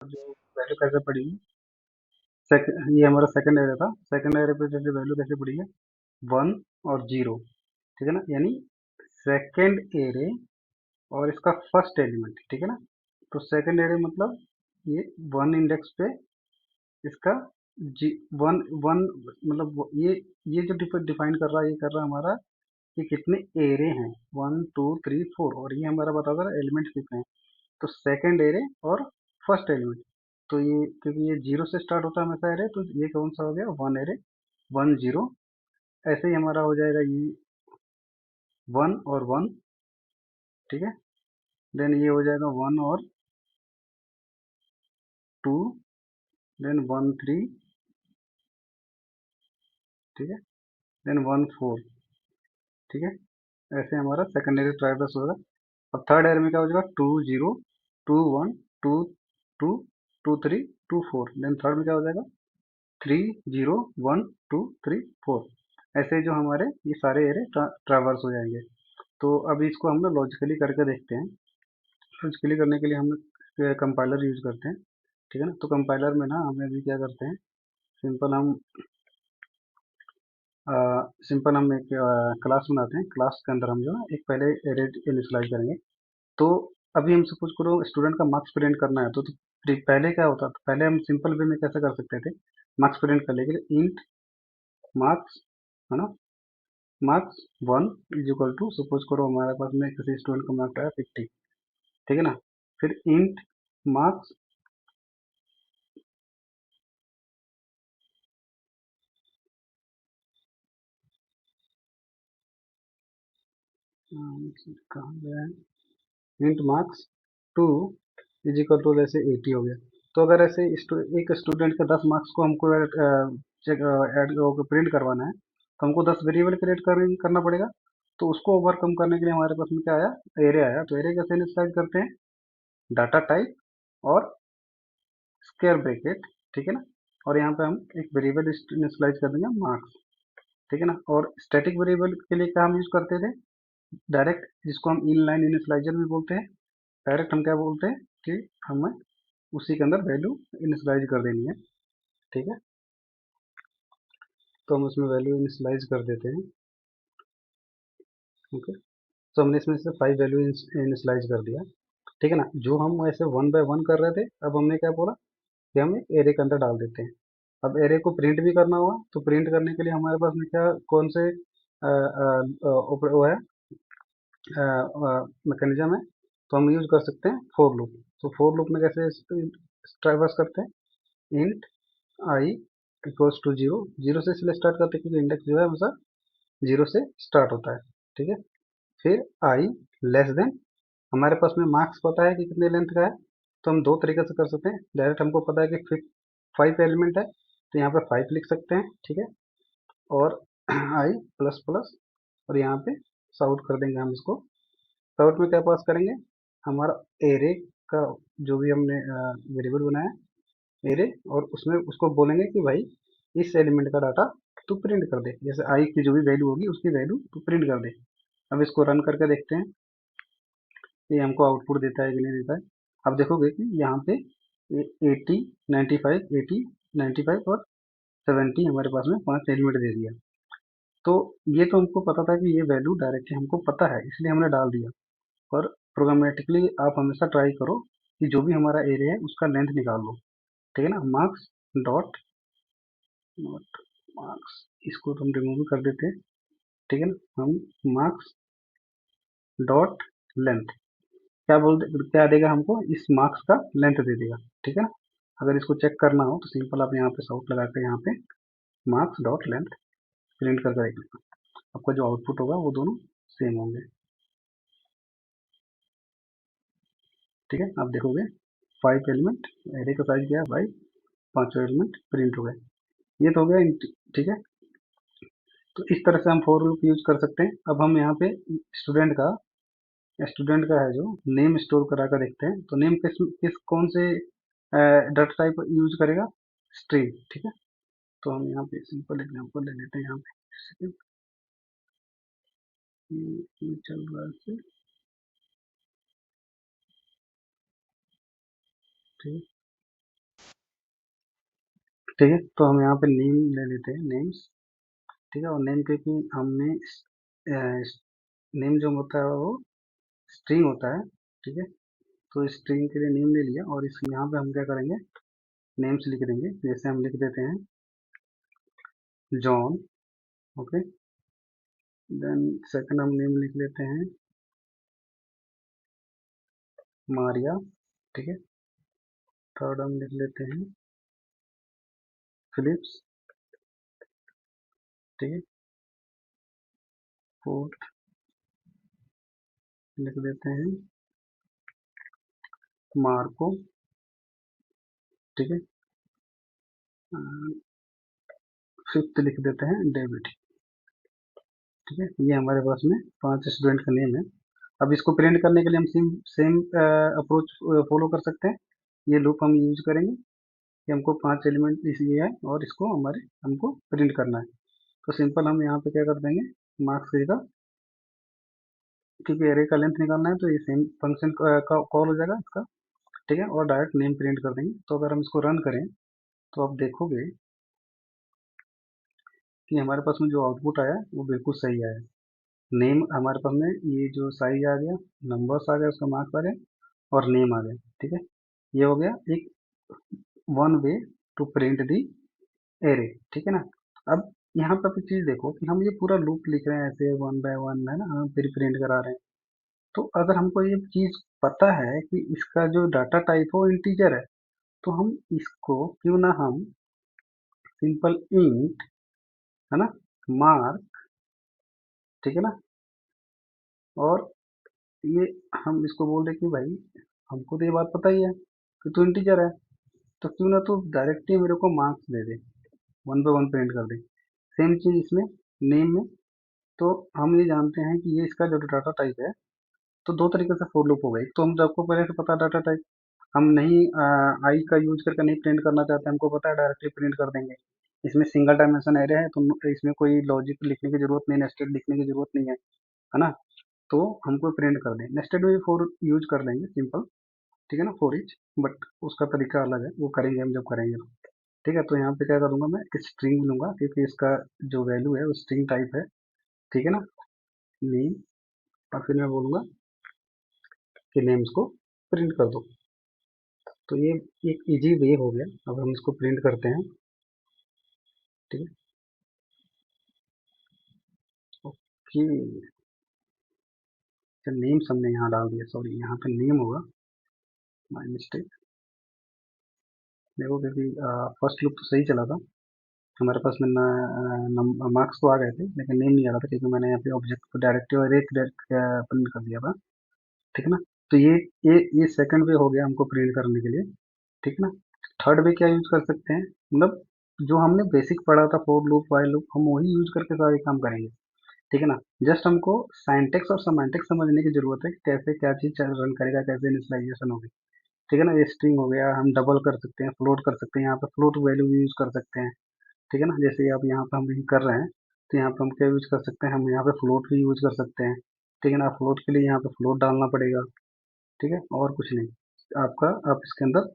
जो वैल्यू कैसे पड़ी है, ये हमारा सेकंड एरे था। सेकंड एरे पे जैसे वैल्यू कैसे पड़ी है, 1 और 0, ठीक है ना, यानी सेकंड एरे और इसका फर्स्ट एलिमेंट, ठीक है ना। तो सेकंड एरे मतलब ये 1 इंडेक्स पे इसका जी 1 1 मतलब ये जो डिफाइन कर रहा है, ये कर रहा है हमारा कि कितने एरे हैं, 1 2 3 4, और ये हमारा बता रहा है एलिमेंट कितने हैं। तो सेकंड एरे और फर्स्ट एलिमेंट, तो ये क्योंकि ये जीरो से स्टार्ट होता है हमेशा एरे, तो ये कौन सा हो गया, 1 एरे, 1 0। ऐसे ही हमारा हो जाएगा ये 1 और 1, ठीक है। देन ये हो जाएगा 1 और 2, देन 1 3, ठीक है, देन 1 4, ठीक है। ऐसे हमारा सेकंड एरे ट्राइवर्स होगा। अब थर्ड एरे में क्या हो जाएगा, 2 0, 2 1, 2 2 2 3 2 4, देन थर्ड में क्या हो जाएगा, 3 0 1 2 3 4। ऐसे जो हमारे ये सारे एरे ट्रावर्स हो जाएंगे। तो अभी इसको हम लोग लॉजिकली करके देखते हैं। लॉजिकली करने के लिए हम कंपाइलर यूज करते हैं, ठीक है ना। तो कंपाइलर में ना हमें अभी क्या करते हैं, सिंपल हम एक क्लास बनाते हैं। क्लास के अंदर हम जो है एक पहले एरे इनिशियलाइज करेंगे। तो अभी हम सपोज करो स्टूडेंट का मार्क्स प्रिंट करना है, तो पहले क्या होता था, पहले हम सिंपल वे में कैसे कर सकते थे, मार्क्स प्रिंट करने के लिए इंट मार्क्स, है ना, marks 1 is equal to, suppose करो हमारे पास में किसी स्टूडेंट का मार्क्स आया 50, ठीक है ना। फिर इंट मार्क्स, कहाँ गया है, int marks 2 is equal to जैसे 80 हो गया। तो अगर ऐसे एक स्टूडेंट के 10 मार्क्स को हमको चेक ऐड प्रिंट करवाना है, तो हमको 10 वेरिएबल क्रिएट करना पड़ेगा। तो उसको ओवरकम करने के लिए हमारे पास में क्या आया, एरे आया। तो एरे कैसे इनिशियलाइज करते हैं, डाटा टाइप और स्क्वायर ब्रैकेट, ठीक है ना। और यहाँ पे हम एक वेरिएबल इनिशियलाइज कर देंगे मार्क्स, ठीक है ना। और स्टैटिक वेरिएबल के लिए क्या हम यूज करते थे, डायरेक्ट, जिसको हम इनलाइन इनिशियलाइजर भी बोलते हैं। डायरेक्ट हम क्या बोलते हैं कि हमें उसी के अंदर वैल्यू इनिशियलाइज कर देनी है, ठीक है। तो हम उसमें वैल्यू इनिशियलाइज कर देते हैं, ओके। तो हमने इसमें से 5 वैल्यू इनिशियलाइज कर दिया, ठीक है ना। जो हम ऐसे 1 बाय 1 कर रहे थे, अब हमने क्या बोला कि हम एक एरे के अंदर डाल देते हैं। अब एरे को प्रिंट भी करना होगा, तो प्रिंट करने के लिए हमारे पास में क्या, कौन से वो है मैकेनिज्म है, तो हम यूज कर सकते हैं फोर लूप। तो फोर लूप में कैसे ट्राइवर्स करते हैं, इंट आई इक्वल्स टू 0, 0 से इसलिए स्टार्ट करते हैं क्योंकि इंडेक्स जो है हमेशा 0 से स्टार्ट होता है, ठीक है। फिर आई लेस देन, हमारे पास में मार्क्स पता है कि कितने लेंथ का है, तो हम दो तरीके से कर सकते हैं। डायरेक्ट हमको पता है कि 5 एलिमेंट है, तो यहाँ पे 5 लिख सकते हैं, ठीक है। और आई प्लस प्लस, और यहाँ पे साउट कर देंगे हम इसको। साउट में क्या पास करेंगे, हमारा एरे का जो भी हमने वेरिएबल बनाया एरे, और उसमें उसको बोलेंगे कि भाई इस एलिमेंट का डाटा तू प्रिंट कर दे, जैसे आई की जो भी वैल्यू होगी उसकी वैल्यू तू प्रिंट कर दे। अब इसको रन करके देखते हैं, ये हमको आउटपुट देता है कि नहीं देता है। अब देखोगे कि यहाँ पे 80 95 80 95 और 70 हमारे पास में 5 एलिमेंट दे दिया। तो ये तो हमको पता था कि ये वैल्यू डायरेक्टली हमको पता है, इसलिए हमने डाल दिया। पर प्रोग्रामेटिकली आप हमेशा ट्राई करो कि जो भी हमारा एरिया है उसका लेंथ निकाल लो, ठीक है ना। मार्क्स डॉट नॉट मार्क्स, इसको तो हम रिमूव भी कर देते हैं, ठीक है ना। हम मार्क्स डॉट लेंथ, क्या देगा हमको, इस मार्क्स का लेंथ दे देगा, ठीक है ना। अगर इसको चेक करना हो तो सिंपल आप यहाँ पे साउट लगा कर यहाँ पे मार्क्स डॉट लेंथ प्रिंट करके देख लेना, आपका जो आउटपुट होगा वो दोनों सेम होंगे, ठीक है। आप देखोगे 5 एलिमेंट, एरे का साइज क्या है भाई, पांचों एलिमेंट प्रिंट हो गए। ये तो हो गया ठीक है। तो इस तरह से हम फोर लूप यूज कर सकते हैं। अब हम यहाँ पे स्टूडेंट का है जो नेम स्टोर करा कर देखते हैं, तो नेम किस किस कौन से डाटा टाइप यूज करेगा, स्ट्रिंग, ठीक है। तो हम यहाँ पे सिंपल एग्जांपल ले लेते हैं, यहाँ पे second, ये चल रहा है, ठीक है। ठीक है, तो हम यहाँ पे नेम ले लेते हैं, नेम्स। ठीक है, और नेम के कि हमने नेम जो होता है वो स्ट्रिंग होता है। ठीक है, तो स्ट्रिंग के लिए नेम ले लिया, और इस यहाँ पे हम क्या करेंगे, नेम्स लिख देंगे। जैसे हम लिख देते हैं जॉन। ओके, देन सेकंड हम नेम लिख लेते हैं मारिया। ठीक है, थर्ड हम लिख लेते हैं फिलिप्स। ठीक है, फोर्थ लिख देते हैं मार्को। ठीक है, फिफ्थ लिख देते हैं डेविड। ठीक है, ये हमारे पास में 5 स्टूडेंट का नेम है। अब इसको प्रिंट करने के लिए हम सेम सेम अप्रोच फॉलो कर सकते हैं। ये लूप हम यूज करेंगे कि हमको 5 एलिमेंट इसलिए है और इसको हमको प्रिंट करना है। तो सिंपल हम यहाँ पे क्या कर देंगे, मार्क्स का, क्योंकि एरे का लेंथ निकालना है तो ये सेम फंक्शन का कॉल हो जाएगा इसका। ठीक है, और डायरेक्ट नेम प्रिंट कर देंगे। तो अगर हम इसको रन करें तो आप देखोगे कि हमारे पास में जो आउटपुट आया वो बिल्कुल सही आया। नेम हमारे पास में ये जो साइज आ गया, नंबर्स आ गया, उसका मार्क्स आ गया और नेम आ गया। ठीक है, ये हो गया एक one way to print the array. ठीक है ना। अब यहाँ पे आप एक चीज देखो कि हम ये पूरा लूप लिख रहे हैं ऐसे वन बाय वन, है ना, हम फिर प्रिंट करा रहे हैं। तो अगर हमको ये चीज पता है कि इसका जो डाटा टाइप है वो इंटीजर है, तो हम इसको क्यों ना हम सिंपल इंट, है ना, मार्क, ठीक है ना, और ये हम इसको बोल रहे कि भाई हमको तो ये बात पता ही है कि तू इंटीजर है, तो क्यों ना तू डायरेक्टली मेरे को marks they they, one by one print कर दे। सेम चीज इसमें नेम में। तो हम ये जानते हैं कि ये इसका जो डाटा टाइप है, तो दो तरीके से फॉर लूप होगा। एक तो हम आपको पहले से पता डाटा टाइप, हम नहीं आई का यूज करके नहीं प्रिंट करना चाहते, हमको पता है डायरेक्टली प्रिंट कर देंगे। इसमें सिंगल डायमेंशन एरे है तो इसमें कोई लॉजिक लिखने की जरूरत नहीं, नेस्टेड लिखने की जरूरत नहीं है ना। तो हमको प्रिंट कर दें, नेस्टेड में फॉर यूज कर लेंगे सिंपल। ठीक है ना, फॉर ईच, बट उसका तरीका अलग है, वो करेंगे हम जब करेंगे तो। ठीक है, तो यहाँ पे क्या करूँगा, मैं स्ट्रिंग लूंगा क्योंकि इसका जो वैल्यू है वो स्ट्रिंग टाइप है। ठीक है ना, नेम, और फिर मैं बोलूंगा कि नेम्स को प्रिंट कर दो। तो ये एक इजी वे हो गया। अब हम इसको प्रिंट करते हैं। ठीक है, ओके, नेम्स हमने यहाँ डाल दिया, सॉरी यहाँ पे नेम होगा, माय मिस्टेक। देखो क्योंकि फर्स्ट लूप तो सही चला था, हमारे पास में मार्क्स तो आ गए थे लेकिन नेम नहीं आ रहा था, क्योंकि मैंने यहाँ पे ऑब्जेक्ट को डायरेक्टिव और एक प्रिंट कर दिया था। ठीक है ना, तो ये सेकंड वे हो गया हमको प्रिंट करने के लिए। ठीक है ना, थर्ड वे क्या यूज कर सकते हैं, मतलब जो हमने बेसिक पढ़ा था फॉर लूप वाइल लूप, हम वही यूज करके सारे काम करेंगे। ठीक है ना, जस्ट हमको साइंटेक्स और सेमांटिक्स समझने की जरूरत है कि कैसे क्या चीज रन करेगा, कैसे इनिशियलाइजेशन होगी। ठीक है ना, ये स्ट्रिंग हो गया, हम डबल कर सकते हैं, फ्लोट कर सकते हैं, यहाँ पे फ्लोट वैल्यू यूज कर सकते हैं। ठीक है ना, जैसे आप यहाँ पे हम भी कर रहे हैं, तो यहाँ पे हम क्या यूज कर सकते हैं, हम यहाँ पे फ्लोट भी यूज कर सकते हैं। ठीक है ना, फ्लोट के लिए यहाँ पे फ्लोट डालना पड़ेगा। ठीक है, और कुछ नहीं, आपका आप इसके अंदर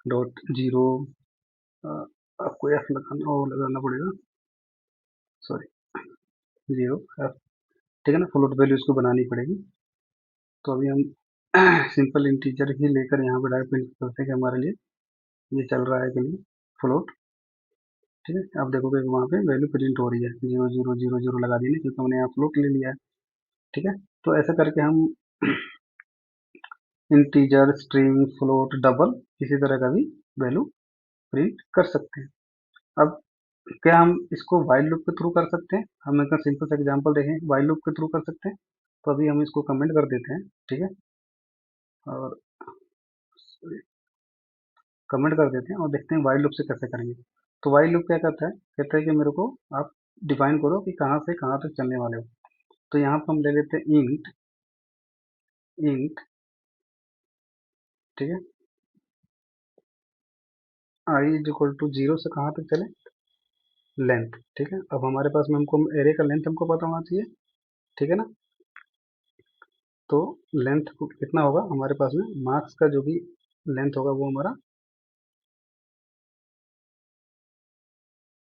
डॉट जीरो, आपको एफ लगाना और लगाना पड़ेगा, सॉरी, जीरो एफ। ठीक है ना, फ्लोट वैल्यू इसको बनानी पड़ेगी। तो अभी हम सिंपल इंटीजर ही लेकर यहाँ पे डायरेक्ट प्रिंट करते हैं कि हमारे लिए ये चल रहा है कि नहीं, फ्लोट। ठीक है, आप देखोगे कि वहाँ पे वैल्यू प्रिंट हो रही है, जीरो जीरो जीरो जीरो लगा दी ना, क्योंकि हमने यहाँ फ्लोट ले लिया है। ठीक है, तो ऐसा करके हम इंटीजर, स्ट्रिंग, फ्लोट, डबल, किसी तरह का भी वैल्यू प्रिंट कर सकते हैं। अब क्या हम इसको वाइल लूप के थ्रू कर सकते हैं, हम एक सिंपल सा एग्जांपल देखें, वाइल लूप के थ्रू कर सकते हैं। तो अभी हम इसको कमेंट कर देते हैं। ठीक है, और कमेंट कर देते हैं और देखते हैं वाइल लूप से कैसे करेंगे। तो वाइल लूप क्या करता है, कहता है कि मेरे को आप डिफाइन करो कि कहाँ से कहाँ तक चलने वाले हो। तो यहाँ पर हम ले लेते हैं इंट, इंट, ठीक है, I is equal to zero से कहाँ तक चले, लेंथ। ठीक है, अब हमारे पास में हमको एरे का लेंथ हमको पता होना चाहिए। ठीक है ना, तो लेंथ कितना होगा हमारे पास में, मार्क्स का जो भी लेंथ होगा वो हमारा